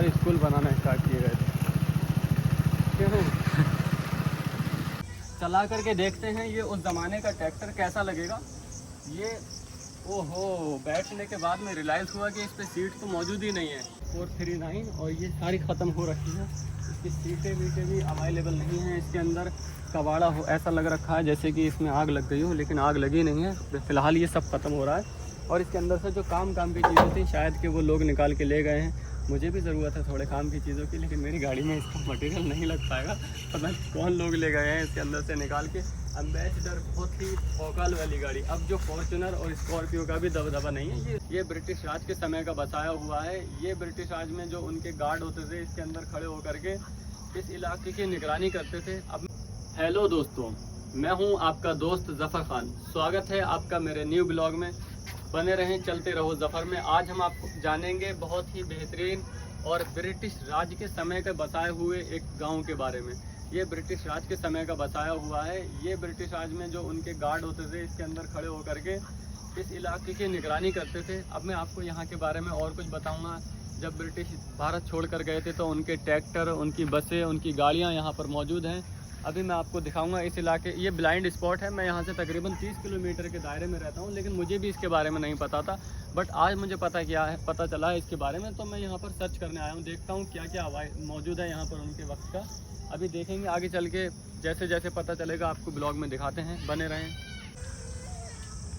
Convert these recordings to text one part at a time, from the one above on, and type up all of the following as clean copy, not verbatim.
सरकारी स्कूल बनाना स्टार्ट किए गए थे। क्यों चला करके देखते हैं ये उस ज़माने का ट्रैक्टर कैसा लगेगा। ये ओहो, बैठने के बाद में रियलाइज़ हुआ कि इस पर सीट तो मौजूद ही नहीं है। 439 और ये सारी ख़त्म हो रखी है। इसकी सीटें वीटें भी अवेलेबल नहीं हैं। इसके अंदर कबाड़ा हो ऐसा लग रखा है जैसे कि इसमें आग लग गई हो, लेकिन आग लगी नहीं है। फ़िलहाल ये सब ख़त्म हो रहा है। और इसके अंदर से जो काम की चीज़ें थी शायद कि वो लोग निकाल के ले गए हैं। मुझे भी ज़रूरत है थोड़े काम की चीज़ों की, लेकिन मेरी गाड़ी में इसका मटेरियल नहीं लग पाएगा। पता नहीं कौन लोग ले गए हैं इसके अंदर से निकाल के। एम्बेसडर बहुत ही औकाल वाली गाड़ी। अब जो फॉर्च्यूनर और स्कॉर्पियो का भी दबदबा नहीं है। ये ब्रिटिश राज के समय का बसाया हुआ है। ये ब्रिटिश राज में जो उनके गार्ड होते थे इसके अंदर खड़े होकर के इस इलाके की निगरानी करते थे। अब हेलो दोस्तों, मैं हूं आपका दोस्त ज़फ़र खान। स्वागत है आपका मेरे न्यू ब्लॉग में। बने रहें, चलते रहो ज़फ़र में। आज हम आपको जानेंगे बहुत ही बेहतरीन और ब्रिटिश राज के समय के बसाए हुए एक गांव के बारे में। ये ब्रिटिश राज के समय का बसाया हुआ है। ये ब्रिटिश राज में जो उनके गार्ड होते थे इसके अंदर खड़े होकर के इस इलाके की निगरानी करते थे। अब मैं आपको यहाँ के बारे में और कुछ बताऊँगा। जब ब्रिटिश भारत छोड़ कर गए थे तो उनके ट्रैक्टर, उनकी बसें, उनकी गाड़ियाँ यहाँ पर मौजूद हैं। अभी मैं आपको दिखाऊंगा इस इलाके। ये ब्लाइंड स्पॉट है। मैं यहाँ से तकरीबन 30 किलोमीटर के दायरे में रहता हूँ, लेकिन मुझे भी इसके बारे में नहीं पता था। बट आज मुझे पता चला है इसके बारे में। तो मैं यहाँ पर सर्च करने आया हूँ, देखता हूँ क्या क्या मौजूद है यहाँ पर उनके वक्त का। अभी देखेंगे आगे चल के, जैसे जैसे पता चलेगा आपको ब्लॉग में दिखाते हैं। बने रहें।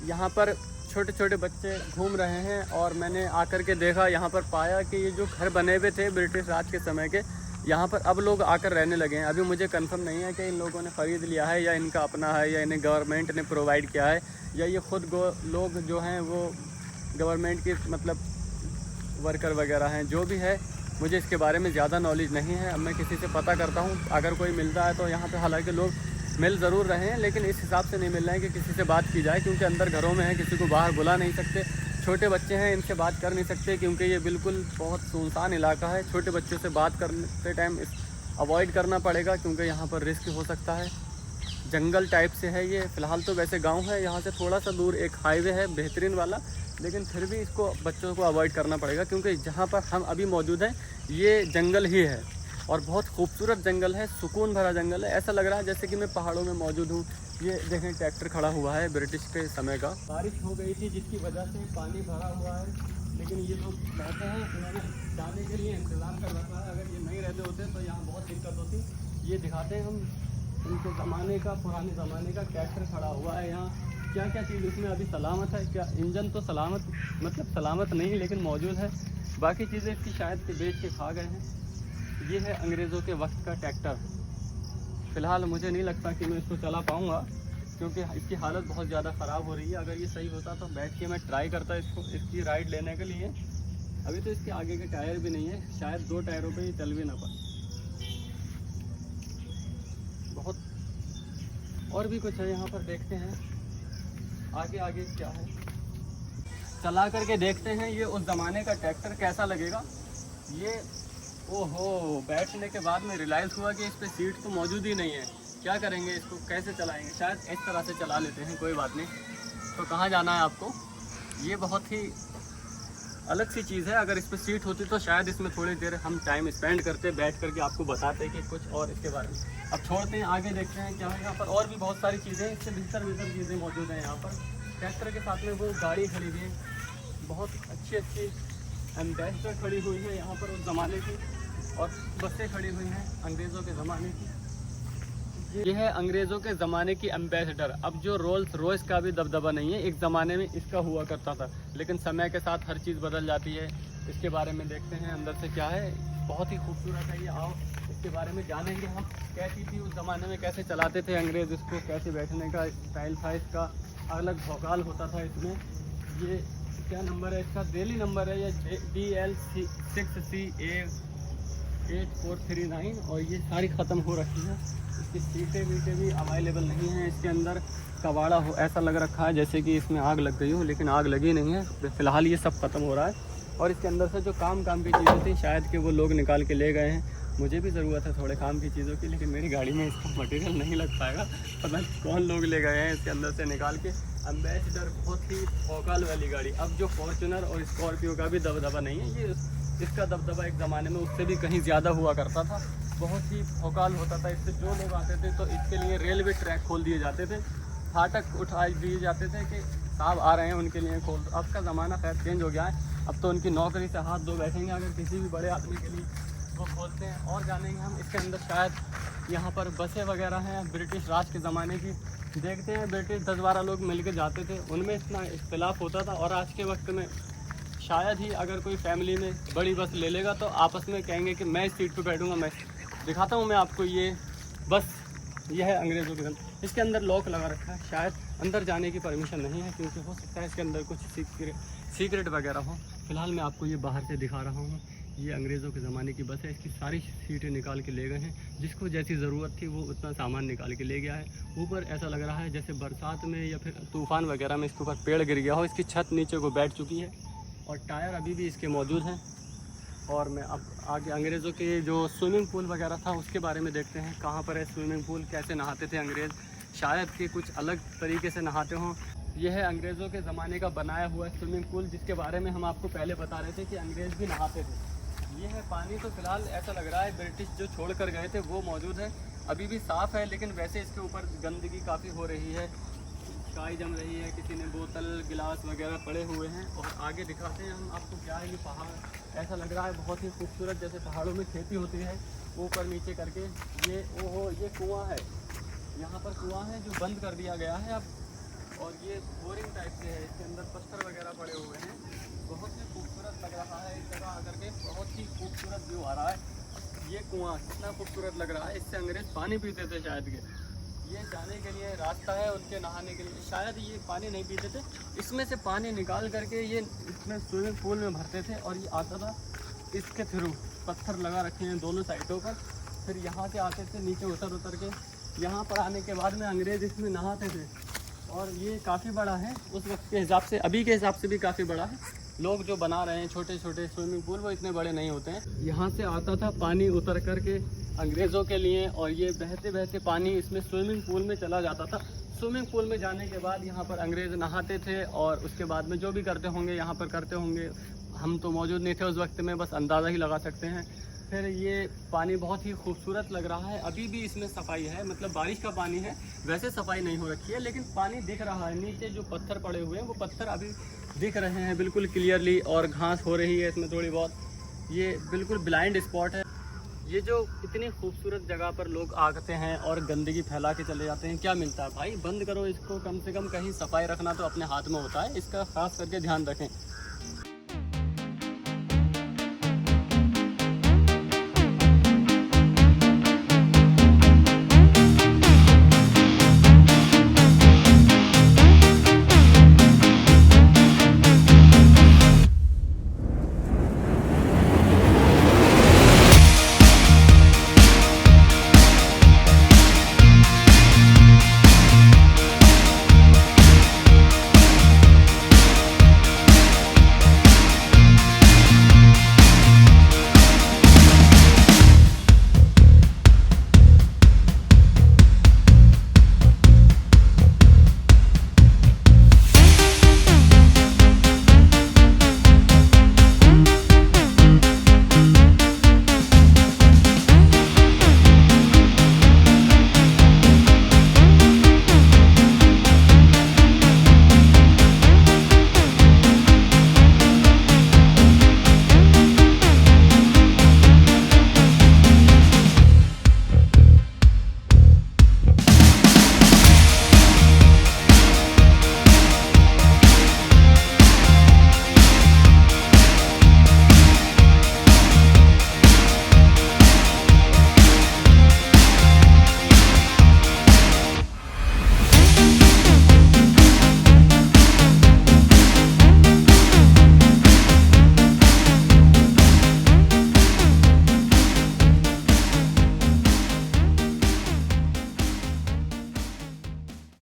यहाँ पर छोटे छोटे बच्चे घूम रहे हैं और मैंने आकर के देखा, यहाँ पर पाया कि ये जो घर बने हुए थे ब्रिटिश राज के समय के, यहाँ पर अब लोग आकर रहने लगे हैं। अभी मुझे कंफर्म नहीं है कि इन लोगों ने ख़रीद लिया है या इनका अपना है या इन्हें गवर्नमेंट ने प्रोवाइड किया है या ये खुद लोग जो हैं वो गवर्नमेंट की मतलब वर्कर वगैरह हैं। जो भी है, मुझे इसके बारे में ज़्यादा नॉलेज नहीं है। अब मैं किसी से पता करता हूँ, अगर कोई मिलता है तो यहाँ पर। हालाँकि लोग मिल ज़रूर रहे हैं, लेकिन इस हिसाब से नहीं मिल रहे हैं कि किसी से बात की जाए, क्योंकि अंदर घरों में है, किसी को बाहर बुला नहीं सकते। छोटे बच्चे हैं, इनसे बात कर नहीं सकते क्योंकि ये बिल्कुल बहुत सुनसान इलाका है। छोटे बच्चों से बात करते टाइम अवॉइड करना पड़ेगा क्योंकि यहाँ पर रिस्क हो सकता है। जंगल टाइप से है ये। फ़िलहाल तो वैसे गांव है, यहाँ से थोड़ा सा दूर एक हाईवे है बेहतरीन वाला, लेकिन फिर भी इसको बच्चों को अवॉइड करना पड़ेगा क्योंकि जहाँ पर हम अभी मौजूद हैं ये जंगल ही है और बहुत खूबसूरत जंगल है, सुकून भरा जंगल है। ऐसा लग रहा है जैसे कि मैं पहाड़ों में मौजूद हूँ। ये देखें, ट्रैक्टर खड़ा हुआ है ब्रिटिश के समय का। बारिश हो गई थी जिसकी वजह से पानी भरा हुआ है, लेकिन ये लोग रहते हैं, इन्होंने जाने के लिए इंतज़ार कर रखा है। अगर ये नहीं रहते होते तो यहाँ बहुत दिक्कत होती। ये दिखाते हैं हम उनके ज़माने का, पुराने ज़माने का ट्रैक्टर खड़ा हुआ है यहाँ। क्या क्या चीज़ उसमें अभी सलामत है? क्या इंजन तो सलामत, मतलब सलामत नहीं, लेकिन मौजूद है। बाकी चीज़ें इसकी शायद के बेच के खा गए हैं। ये है अंग्रेज़ों के वक्त का ट्रैक्टर। फ़िलहाल मुझे नहीं लगता कि मैं इसको चला पाऊँगा क्योंकि इसकी हालत बहुत ज़्यादा ख़राब हो रही है। अगर ये सही होता तो बैठ के मैं ट्राई करता इसकी राइड लेने के लिए। अभी तो इसके आगे के टायर भी नहीं है, शायद 2 टायरों पे ये चल भी ना पाए। बहुत और भी कुछ है यहाँ पर, देखते हैं आगे आगे क्या है। चला करके देखते हैं ये उस ज़माने का ट्रैक्टर कैसा लगेगा। ये ओहो, बैठने के बाद में रियलाइज़ हुआ कि इस पर सीट तो मौजूद ही नहीं है। क्या करेंगे, इसको कैसे चलाएंगे? शायद इस तरह से चला लेते हैं, कोई बात नहीं। तो कहाँ जाना है आपको? ये बहुत ही अलग सी चीज़ है। अगर इस पर सीट होती तो शायद इसमें थोड़ी देर हम टाइम स्पेंड करते, बैठ करके आपको बताते कि कुछ और इसके बारे में। अब छोड़ते हैं, आगे देखते हैं क्या है यहाँ पर। और भी बहुत सारी चीज़ें, इससे बेहतर चीज़ें मौजूद हैं यहाँ पर। ट्रैक्टर के साथ में वो गाड़ी खड़ी हुई है, बहुत अच्छी एम्बेसडर खड़ी हुई है यहाँ पर उस ज़माने की, और बसें खड़ी हुई हैं अंग्रेज़ों के ज़माने की। ये है अंग्रेज़ों के ज़माने की एम्बेसडर। अब जो रोल्स रॉयस का भी दबदबा नहीं है, एक ज़माने में इसका हुआ करता था, लेकिन समय के साथ हर चीज़ बदल जाती है। इसके बारे में देखते हैं अंदर से क्या है। बहुत ही खूबसूरत है ये। आओ इसके बारे में जानेंगे हम, कैसी थी उस ज़माने में, कैसे चलाते थे अंग्रेज़ इसको, कैसे बैठने का स्टाइल था इसका, अलग भौकाल होता था इसमें। ये क्या नंबर है इसका? दिल्ली नंबर है ये DL 6CA 8439 और ये सारी ख़त्म हो रखी है। इसकी सीटें वीटें भी अवेलेबल नहीं हैं। इसके अंदर कबाड़ा हो ऐसा लग रखा है जैसे कि इसमें आग लग गई हो, लेकिन आग लगी नहीं है। फ़िलहाल ये सब ख़त्म हो रहा है। और इसके अंदर से जो काम की चीज़ें थी शायद कि वो लोग निकाल के ले गए हैं। मुझे भी ज़रूरत है थोड़े काम की चीज़ों की, लेकिन मेरी गाड़ी में इसका मटेरियल नहीं लग पाएगा। पता नहीं कौन लोग ले गए हैं इसके अंदर से निकाल के। एम्बेसडर बहुत ही औकाल वाली गाड़ी। अब जो फॉर्च्यूनर और स्कॉर्पियो का भी दबदबा नहीं है। ये इसका दबदबा एक ज़माने में उससे भी कहीं ज़्यादा हुआ करता था, बहुत ही भौकाल होता था इससे। जो लोग आते थे तो इसके लिए रेलवे ट्रैक खोल दिए जाते थे, फाटक उठा दिए जाते थे कि साहब आ रहे हैं उनके लिए खोल। अब का ज़माना खैर चेंज हो गया है, अब तो उनकी नौकरी से हाथ धो बैठेंगे अगर किसी भी बड़े आदमी के लिए वो खोलते हैं। और जानेंगे हम इसके अंदर शायद यहाँ पर बसें वगैरह हैं ब्रिटिश राज के ज़माने की, देखते हैं ब्रिटिश 10-12 लोग मिल के जाते थे, उनमें इतना इख्तिलाफ़ होता था। और आज के वक्त में शायद ही अगर कोई फैमिली में बड़ी बस ले लेगा तो आपस में कहेंगे कि मैं इस सीट पे बैठूंगा। मैं दिखाता हूँ मैं आपको, ये बस ये है अंग्रेज़ों के दम। इसके अंदर लॉक लगा रखा है, शायद अंदर जाने की परमिशन नहीं है क्योंकि हो सकता है इसके अंदर कुछ सीक्रेट वगैरह हो। फ़िलहाल मैं आपको ये बाहर से दिखा रहा हूँ। ये अंग्रेज़ों के ज़माने की बस है, इसकी सारी सीटें निकाल के ले गए हैं, जिसको जैसी ज़रूरत थी वो उतना सामान निकाल के ले गया है। ऊपर ऐसा लग रहा है जैसे बरसात में या फिर तूफ़ान वगैरह में इसके ऊपर पेड़ गिर गया हो, इसकी छत नीचे को बैठ चुकी है और टायर अभी भी इसके मौजूद हैं। और मैं अब आगे अंग्रेज़ों के जो स्विमिंग पूल वगैरह था उसके बारे में देखते हैं, कहाँ पर है स्विमिंग पूल, कैसे नहाते थे अंग्रेज़, शायद कि कुछ अलग तरीके से नहाते हों। यह है अंग्रेज़ों के ज़माने का बनाया हुआ स्विमिंग पूल, जिसके बारे में हम आपको पहले बता रहे थे कि अंग्रेज़ भी नहाते थे। ये है पानी, तो फ़िलहाल ऐसा लग रहा है ब्रिटिश जो छोड़ कर गए थे वो मौजूद है, अभी भी साफ़ है, लेकिन वैसे इसके ऊपर गंदगी काफ़ी हो रही है, चाय जम रही है, किसी ने बोतल गिलास वगैरह पड़े हुए हैं। और आगे दिखाते हैं हम आपको क्या है। ये पहाड़ ऐसा लग रहा है बहुत ही खूबसूरत, जैसे पहाड़ों में खेती होती है ऊपर नीचे करके। ये ओहो, ये कुआं है, यहाँ पर कुआं है जो बंद कर दिया गया है अब, और ये बोरिंग टाइप से है, इसके अंदर पत्थर वगैरह पड़े हुए हैं। बहुत ही खूबसूरत लग रहा है इस जगह आकर के, बहुत ही खूबसूरत व्यू आ रहा है। ये कुआं कितना खूबसूरत लग रहा है, इससे अंग्रेज़ पानी पीते थे शायद के। ये जाने के लिए रास्ता है उनके नहाने के लिए, शायद ये पानी नहीं पीते थे, इसमें से पानी निकाल करके ये इसमें स्विमिंग पूल में भरते थे और ये आता था इसके थ्रू। पत्थर लगा रखे हैं दोनों साइडों पर, फिर यहाँ से आते थे नीचे उतर के, यहाँ पर आने के बाद में अंग्रेज़ इसमें नहाते थे। और ये काफ़ी बड़ा है उस वक्त के हिसाब से, अभी के हिसाब से भी काफ़ी बड़ा है। लोग जो बना रहे हैं छोटे छोटे स्विमिंग पूल वो इतने बड़े नहीं होते हैं। यहाँ से आता था पानी उतर कर के अंग्रेज़ों के लिए, और ये बहते बहते पानी इसमें स्विमिंग पूल में चला जाता था। स्विमिंग पूल में जाने के बाद यहाँ पर अंग्रेज़ नहाते थे और उसके बाद में जो भी करते होंगे यहाँ पर करते होंगे, हम तो मौजूद नहीं थे उस वक्त में, बस अंदाज़ा ही लगा सकते हैं। फिर ये पानी बहुत ही खूबसूरत लग रहा है, अभी भी इसमें सफाई है, मतलब बारिश का पानी है, वैसे सफाई नहीं हो रखी है, लेकिन पानी दिख रहा है। नीचे जो पत्थर पड़े हुए हैं वो पत्थर अभी दिख रहे हैं बिल्कुल क्लियरली, और घास हो रही है इसमें थोड़ी बहुत। ये बिल्कुल ब्लाइंड स्पॉट है। ये जो इतनी खूबसूरत जगह पर लोग आते हैं और गंदगी फैला के चले जाते हैं, क्या मिलता है भाई? बंद करो इसको, कम से कम कहीं सफाई रखना तो अपने हाथ में होता है, इसका खास करके ध्यान रखें।